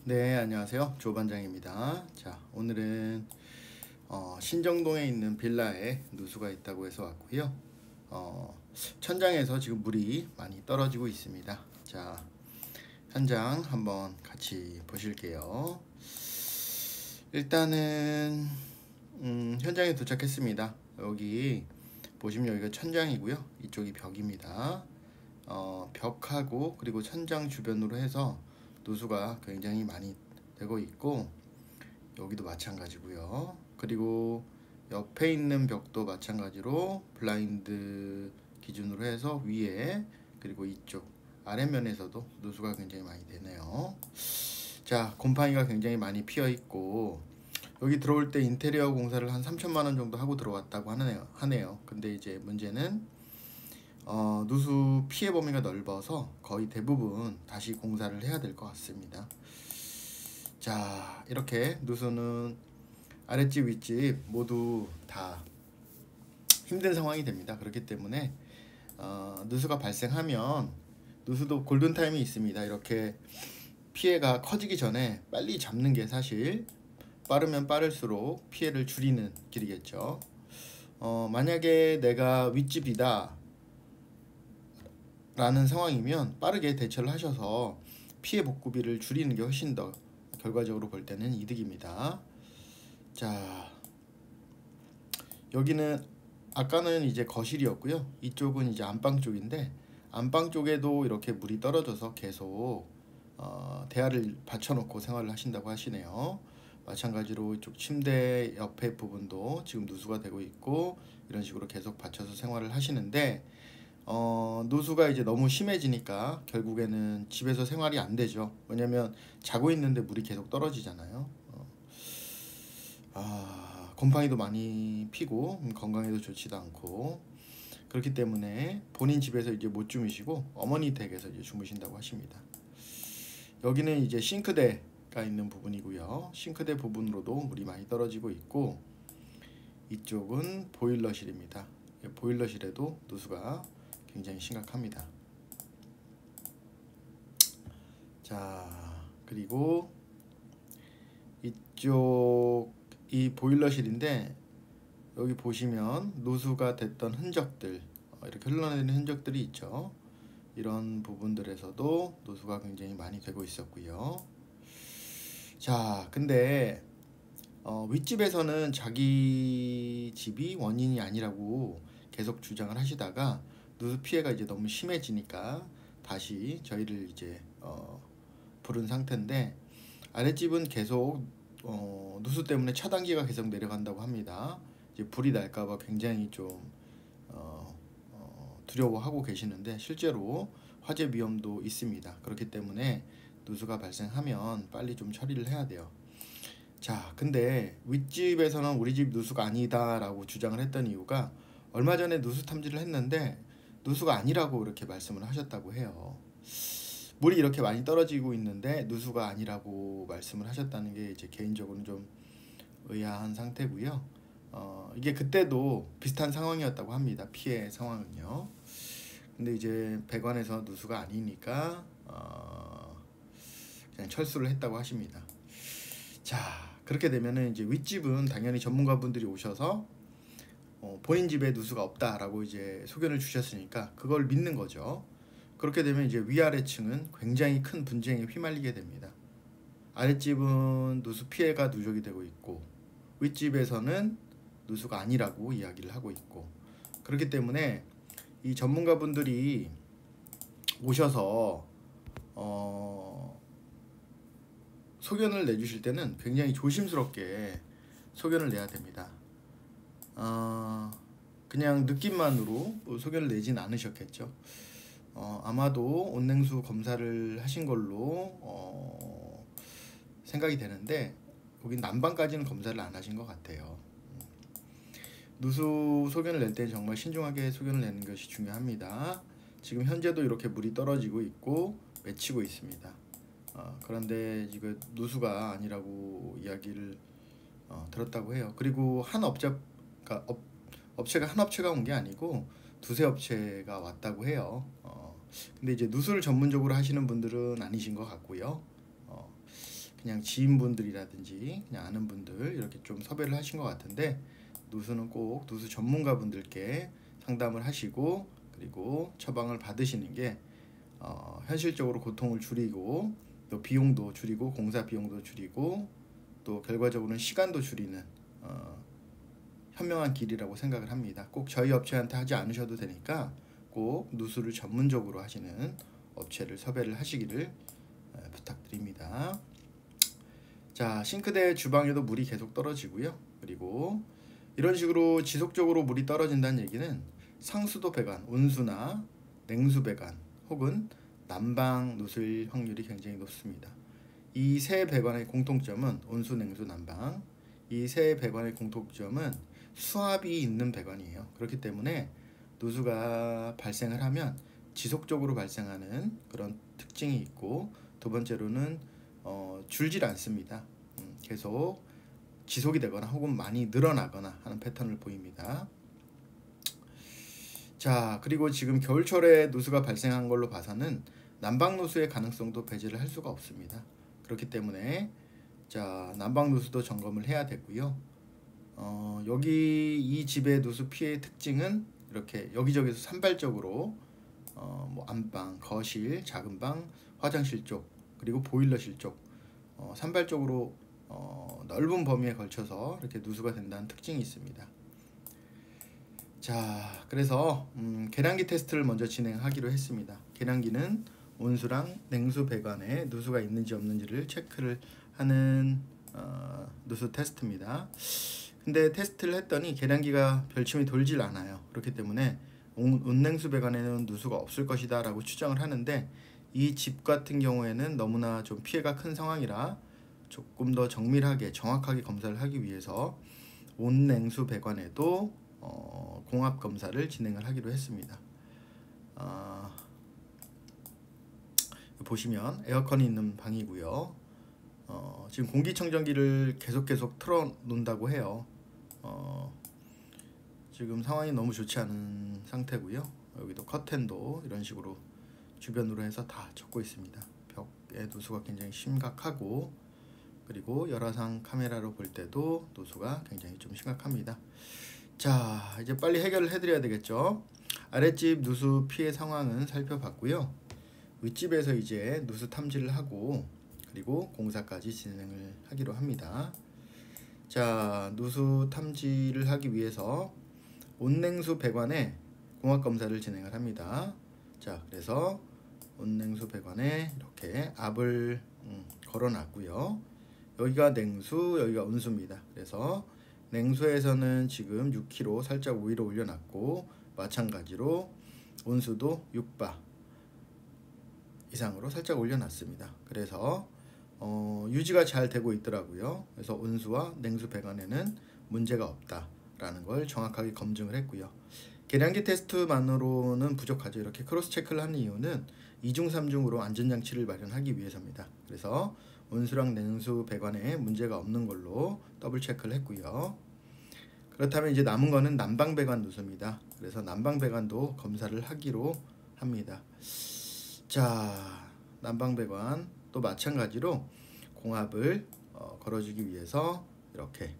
네, 안녕하세요. 조반장입니다. 자, 오늘은 신정동에 있는 빌라에 누수가 있다고 해서 왔고요. 천장에서 지금 물이 많이 떨어지고 있습니다. 자, 현장 한번 같이 보실게요. 일단은 현장에 도착했습니다. 여기 보시면 여기가 천장이고요. 이쪽이 벽입니다. 벽하고 그리고 천장 주변으로 해서 누수가 굉장히 많이 되고 있고, 여기도 마찬가지고요. 그리고 옆에 있는 벽도 마찬가지로 블라인드 기준으로 해서 위에, 그리고 이쪽 아래면에서도 누수가 굉장히 많이 되네요. 자, 곰팡이가 굉장히 많이 피어 있고, 여기 들어올 때 인테리어 공사를 한 3천만 원 정도 하고 들어왔다고 하네요. 근데 이제 문제는 누수 피해 범위가 넓어서 거의 대부분 다시 공사를 해야 될 것 같습니다. 자, 이렇게 누수는 아랫집 윗집 모두 다 힘든 상황이 됩니다. 그렇기 때문에 누수가 발생하면, 누수도 골든타임이 있습니다. 이렇게 피해가 커지기 전에 빨리 잡는 게 사실 빠르면 빠를수록 피해를 줄이는 길이겠죠. 만약에 내가 윗집이다 라는 상황이면 빠르게 대처를 하셔서 피해 복구비를 줄이는 게 훨씬 더 결과적으로 볼 때는 이득입니다. 자, 여기는 아까는 이제 거실이었고요. 이쪽은 이제 안방 쪽인데, 안방 쪽에도 이렇게 물이 떨어져서 계속 대야를 받쳐놓고 생활을 하신다고 하시네요. 마찬가지로 이쪽 침대 옆에 부분도 지금 누수가 되고 있고, 이런 식으로 계속 받쳐서 생활을 하시는데, 누수가 이제 너무 심해지니까 결국에는 집에서 생활이 안 되죠. 왜냐면 자고 있는데 물이 계속 떨어지잖아요. 곰팡이도 많이 피고 건강에도 좋지도 않고, 그렇기 때문에 본인 집에서 이제 못 주무시고 어머니 댁에서 이제 주무신다고 하십니다. 여기는 이제 싱크대가 있는 부분이고요. 싱크대 부분으로도 물이 많이 떨어지고 있고, 이쪽은 보일러실입니다. 보일러실에도 누수가 굉장히 심각합니다. 자, 그리고 이쪽이 보일러실인데, 여기 보시면 누수가 됐던 흔적들, 이렇게 흘러내리는 흔적들이 있죠. 이런 부분들에서도 누수가 굉장히 많이 되고 있었고요. 자, 근데 윗집에서는 자기 집이 원인이 아니라고 계속 주장을 하시다가 누수 피해가 이제 너무 심해지니까 다시 저희를 이제 부른 상태인데, 아랫집은 계속 누수 때문에 차단기가 계속 내려간다고 합니다. 이제 불이 날까봐 굉장히 좀 두려워하고 계시는데, 실제로 화재 위험도 있습니다. 그렇기 때문에 누수가 발생하면 빨리 좀 처리를 해야 돼요. 자, 근데 윗집에서는 우리 집 누수가 아니다 라고 주장을 했던 이유가, 얼마 전에 누수 탐지를 했는데 누수가 아니라고 이렇게 말씀을 하셨다고 해요. 물이 이렇게 많이 떨어지고 있는데 누수가 아니라고 말씀을 하셨다는 게 이제 개인적으로는 좀 의아한 상태고요. 이게 그때도 비슷한 상황이었다고 합니다. 피해 상황은요. 근데 이제 배관에서 누수가 아니니까 그냥 철수를 했다고 하십니다. 자, 그렇게 되면은 이제 윗집은 당연히 전문가분들이 오셔서 본인 집에 누수가 없다라고 이제 소견을 주셨으니까 그걸 믿는 거죠. 그렇게 되면 이제 위아래층은 굉장히 큰 분쟁에 휘말리게 됩니다. 아랫집은 누수 피해가 누적이 되고 있고, 윗집에서는 누수가 아니라고 이야기를 하고 있고, 그렇기 때문에 이 전문가분들이 오셔서 소견을 내주실 때는 굉장히 조심스럽게 소견을 내야 됩니다. 그냥 느낌만으로 소견을 내진 않으셨겠죠. 아마도 온냉수 검사를 하신 걸로 생각이 되는데, 거긴 난방까지는 검사를 안 하신 것 같아요. 누수 소견을 낼 때 정말 신중하게 소견을 내는 것이 중요합니다. 지금 현재도 이렇게 물이 떨어지고 있고 맺히고 있습니다. 그런데 이거 누수가 아니라고 이야기를 들었다고 해요. 그리고 업체가 한 업체가 온 게 아니고 두세 업체가 왔다고 해요. 근데 이제 누수를 전문적으로 하시는 분들은 아니신 것 같고요. 그냥 지인분들이라든지 그냥 아는 분들 이렇게 좀 섭외를 하신 것 같은데, 누수는 꼭 누수 전문가분들께 상담을 하시고 그리고 처방을 받으시는 게 현실적으로 고통을 줄이고 또 비용도 줄이고 공사 비용도 줄이고 또 결과적으로는 시간도 줄이는 현명한 길이라고 생각을 합니다. 꼭 저희 업체한테 하지 않으셔도 되니까 꼭 누수를 전문적으로 하시는 업체를 섭외를 하시기를 부탁드립니다. 자, 싱크대 주방에도 물이 계속 떨어지고요. 그리고 이런 식으로 지속적으로 물이 떨어진다는 얘기는 상수도 배관, 온수나 냉수 배관 혹은 난방 누수일 확률이 굉장히 높습니다. 이 세 배관의 공통점은 온수, 냉수, 난방, 이 세 배관의 공통점은 수압이 있는 배관이에요. 그렇기 때문에 누수가 발생을 하면 지속적으로 발생하는 그런 특징이 있고, 두 번째로는 줄질 않습니다. 계속 지속이 되거나 혹은 많이 늘어나거나 하는 패턴을 보입니다. 자, 그리고 지금 겨울철에 누수가 발생한 걸로 봐서는 난방 누수의 가능성도 배제를 할 수가 없습니다. 그렇기 때문에 자, 난방 누수도 점검을 해야 되고요. 여기 이 집의 누수 피해의 특징은 이렇게 여기저기서 산발적으로 뭐 안방, 거실, 작은 방, 화장실 쪽 그리고 보일러실 쪽 산발적으로 넓은 범위에 걸쳐서 이렇게 누수가 된다는 특징이 있습니다. 자, 그래서 계량기 테스트를 먼저 진행하기로 했습니다. 계량기는 온수랑 냉수 배관에 누수가 있는지 없는지를 체크를 하는 누수 테스트입니다. 근데 테스트를 했더니 계량기가 별침이 돌질 않아요. 그렇기 때문에 온냉수 배관에는 누수가 없을 것이다 라고 추정을 하는데, 이 집 같은 경우에는 너무나 좀 피해가 큰 상황이라 조금 더 정밀하게 정확하게 검사를 하기 위해서 온냉수 배관에도 공합 검사를 진행을 하기로 했습니다. 보시면 에어컨이 있는 방이고요. 지금 공기청정기를 계속 틀어 놓는다고 해요. 지금 상황이 너무 좋지 않은 상태고요. 여기도 커튼도 이런 식으로 주변으로 해서 다 젖고 있습니다. 벽에 누수가 굉장히 심각하고, 그리고 열화상 카메라로 볼 때도 누수가 굉장히 좀 심각합니다. 자, 이제 빨리 해결을 해드려야 되겠죠. 아랫집 누수 피해 상황은 살펴봤고요. 윗집에서 이제 누수 탐지를 하고 그리고 공사까지 진행을 하기로 합니다. 자, 누수 탐지를 하기 위해서 온냉수 배관에 공합 검사를 진행을 합니다. 자, 그래서 온냉수 배관에 이렇게 압을 걸어 놨고요. 여기가 냉수, 여기가 온수입니다. 그래서 냉수에서는 지금 6kg 살짝 위로 올려놨고, 마찬가지로 온수도 6바 이상으로 살짝 올려놨습니다. 그래서 유지가 잘 되고 있더라고요. 그래서 온수와 냉수 배관에는 문제가 없다라는 걸 정확하게 검증을 했고요. 계량기 테스트만으로는 부족하죠. 이렇게 크로스 체크를 하는 이유는 2중 3중으로 안전장치를 마련하기 위해서입니다. 그래서 온수랑 냉수 배관에 문제가 없는 걸로 더블 체크를 했고요. 그렇다면 이제 남은 거는 난방 배관 누수입니다. 그래서 난방 배관도 검사를 하기로 합니다. 자, 난방 배관 또 마찬가지로 공합을 걸어주기 위해서 이렇게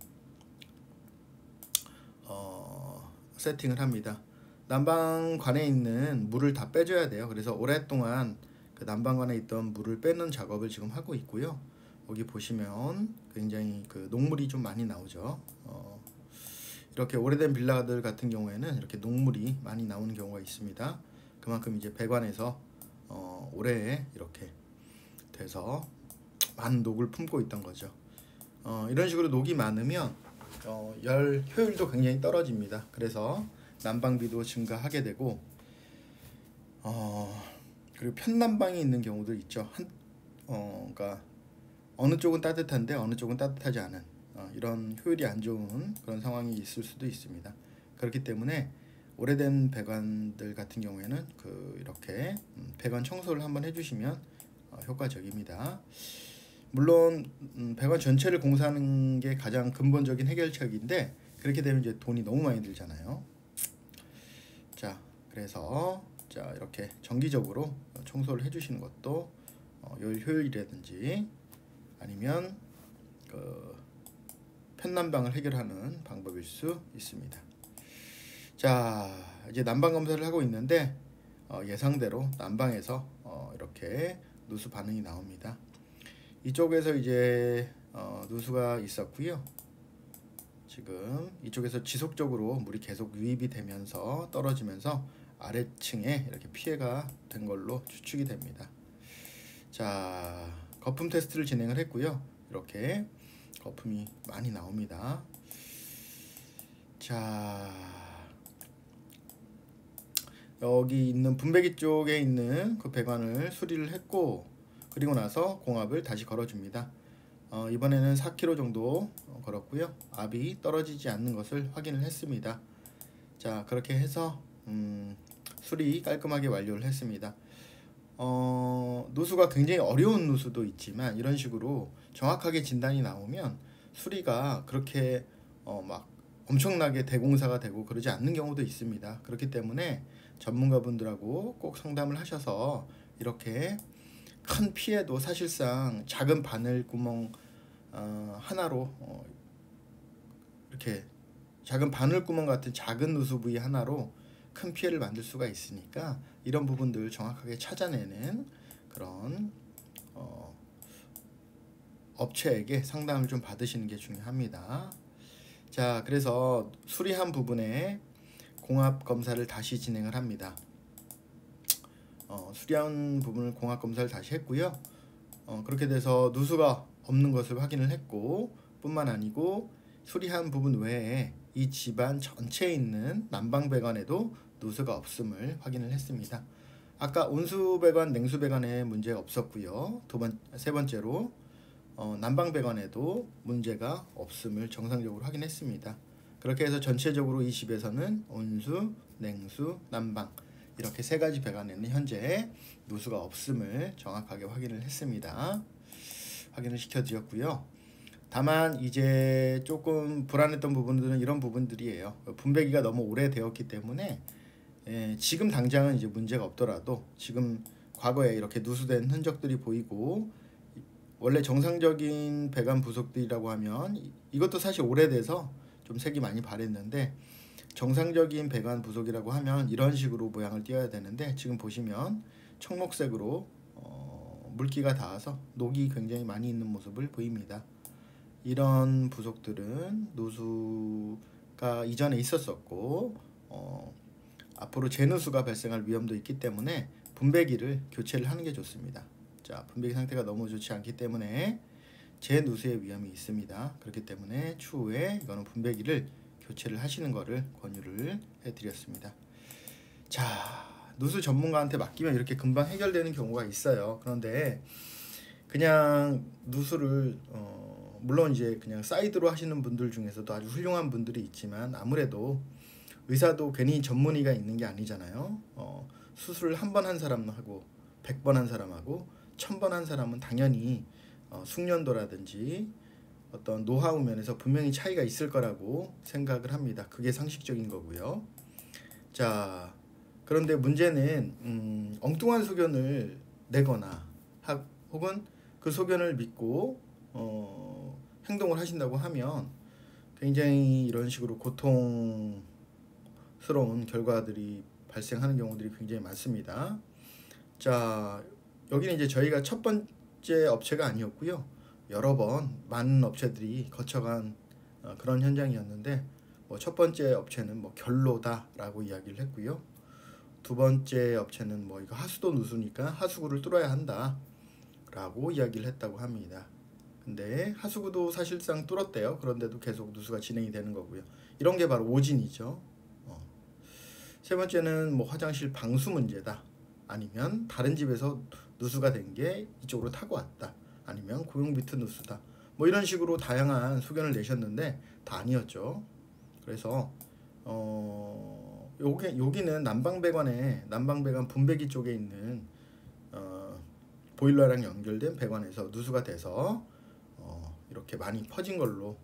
세팅을 합니다. 난방관에 있는 물을 다 빼줘야 돼요. 그래서 오랫동안 그 난방관에 있던 물을 빼는 작업을 지금 하고 있고요. 여기 보시면 굉장히 그 녹물이 좀 많이 나오죠. 이렇게 오래된 빌라들 같은 경우에는 이렇게 녹물이 많이 나오는 경우가 있습니다. 그만큼 이제 배관에서 오래 이렇게 돼서 많은 녹을 품고 있던 거죠. 이런 식으로 녹이 많으면 열 효율도 굉장히 떨어집니다. 그래서 난방비도 증가하게 되고, 그리고 편난방이 있는 경우도 있죠. 그러니까 어느 쪽은 따뜻한데 어느 쪽은 따뜻하지 않은 이런 효율이 안 좋은 그런 상황이 있을 수도 있습니다. 그렇기 때문에 오래된 배관들 같은 경우에는 이렇게 배관 청소를 한번 해주시면 효과적입니다. 물론 배관 전체를 공사하는 게 가장 근본적인 해결책인데, 그렇게 되면 이제 돈이 너무 많이 들잖아요. 자, 그래서 자, 이렇게 정기적으로 청소를 해주시는 것도 열 효율이라든지 아니면 그 편난방을 해결하는 방법일 수 있습니다. 자, 이제 난방 검사를 하고 있는데 예상대로 난방에서 이렇게 누수 반응이 나옵니다. 이쪽에서 이제 누수가 있었고요. 지금 이쪽에서 지속적으로 물이 계속 유입이 되면서 떨어지면서 아래층에 이렇게 피해가 된 걸로 추측이 됩니다. 자, 거품 테스트를 진행을 했고요. 이렇게 거품이 많이 나옵니다. 자, 여기 있는 분배기 쪽에 있는 그 배관을 수리를 했고, 그리고 나서 공압을 다시 걸어줍니다. 이번에는 4km 정도 걸었고요. 압이 떨어지지 않는 것을 확인을 했습니다. 자, 그렇게 해서 수리 깔끔하게 완료를 했습니다. 누수가 굉장히 어려운 누수도 있지만 이런 식으로 정확하게 진단이 나오면 수리가 그렇게 막 엄청나게 대공사가 되고 그러지 않는 경우도 있습니다. 그렇기 때문에 전문가분들하고 꼭 상담을 하셔서 이렇게 큰 피해도 사실상 작은 바늘 구멍 하나로 이렇게 작은 바늘 구멍 같은 작은 누수 부위 하나로 큰 피해를 만들 수가 있으니까 이런 부분들 정확하게 찾아내는 그런 업체에게 상담을 좀 받으시는 게 중요합니다. 자, 그래서 수리한 부분에 공압 검사를 다시 진행을 합니다. 수리한 부분을 공압 검사를 다시 했고요. 그렇게 돼서 누수가 없는 것을 확인을 했고, 뿐만 아니고 수리한 부분 외에 이 집안 전체에 있는 난방 배관에도 누수가 없음을 확인을 했습니다. 아까 온수 배관, 냉수 배관에 문제가 없었고요. 세 번째로 난방 배관에도 문제가 없음을 정상적으로 확인했습니다. 그렇게 해서 전체적으로 이 집에서는 온수, 냉수, 난방 이렇게 세 가지 배관에는 현재 누수가 없음을 정확하게 확인을 했습니다. 확인을 시켜드렸고요. 다만 이제 조금 불안했던 부분들은 이런 부분들이에요. 분배기가 너무 오래되었기 때문에 지금 당장은 이제 문제가 없더라도 지금 과거에 이렇게 누수된 흔적들이 보이고, 원래 정상적인 배관 부속들이라고 하면 이것도 사실 오래돼서 좀 색이 많이 바랬는데, 정상적인 배관 부속이라고 하면 이런 식으로 모양을 띄어야 되는데 지금 보시면 청록색으로 물기가 닿아서 녹이 굉장히 많이 있는 모습을 보입니다. 이런 부속들은 누수가 이전에 있었었고 앞으로 재누수가 발생할 위험도 있기 때문에 분배기를 교체를 하는 게 좋습니다. 자, 분배기 상태가 너무 좋지 않기 때문에 재누수의 위험이 있습니다. 그렇기 때문에 추후에 이거는 분배기를 교체를 하시는 것을 권유를 해드렸습니다. 자, 누수 전문가한테 맡기면 이렇게 금방 해결되는 경우가 있어요. 그런데 그냥 누수를 물론 이제 그냥 사이드로 하시는 분들 중에서도 아주 훌륭한 분들이 있지만 아무래도 의사도 괜히 전문의가 있는 게 아니잖아요. 수술을 한 번 한 사람하고 100번 한 사람하고 1000번 한 사람은 당연히 숙련도라든지 어떤 노하우 면에서 분명히 차이가 있을 거라고 생각을 합니다. 그게 상식적인 거고요. 자, 그런데 문제는 엉뚱한 소견을 내거나 혹은 그 소견을 믿고 행동을 하신다고 하면 굉장히 이런 식으로 고통스러운 결과들이 발생하는 경우들이 굉장히 많습니다. 자, 여기는 이제 저희가 첫 번째 업체가 아니었고요. 여러 번 많은 업체들이 거쳐간 그런 현장이었는데, 첫 번째 업체는 결로다라고 이야기를 했고요. 두 번째 업체는 이거 하수도 누수니까 하수구를 뚫어야 한다라고 이야기를 했다고 합니다. 근데 하수구도 사실상 뚫었대요. 그런데도 계속 누수가 진행이 되는 거고요. 이런 게 바로 오진이죠. 세 번째는 화장실 방수 문제다. 아니면 다른 집에서 누수가 된 게 이쪽으로 타고 왔다. 아니면 고용비트 누수다. 이런 식으로 다양한 소견을 내셨는데 다 아니었죠. 그래서 여기는 난방배관 분배기 쪽에 있는 보일러랑 연결된 배관에서 누수가 돼서 이렇게 많이 퍼진 걸로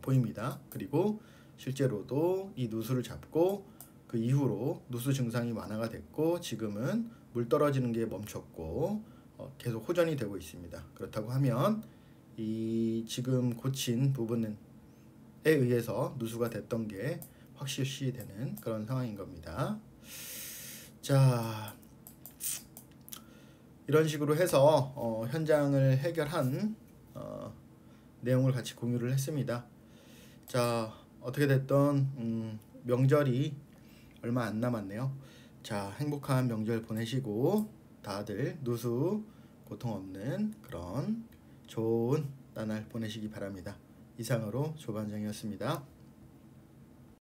보입니다. 그리고 실제로도 이 누수를 잡고 그 이후로 누수 증상이 완화가 됐고 지금은 물 떨어지는 게 멈췄고 계속 호전이 되고 있습니다. 그렇다고 하면 이 지금 고친 부분에 의해서 누수가 됐던 게 확실시 되는 그런 상황인 겁니다. 자, 이런 식으로 해서 현장을 해결한 내용을 같이 공유를 했습니다. 자, 어떻게 됐던 명절이 얼마 안 남았네요. 자, 행복한 명절 보내시고 다들 누수 고통 없는 그런 좋은 나날 보내시기 바랍니다. 이상으로 조반장이었습니다.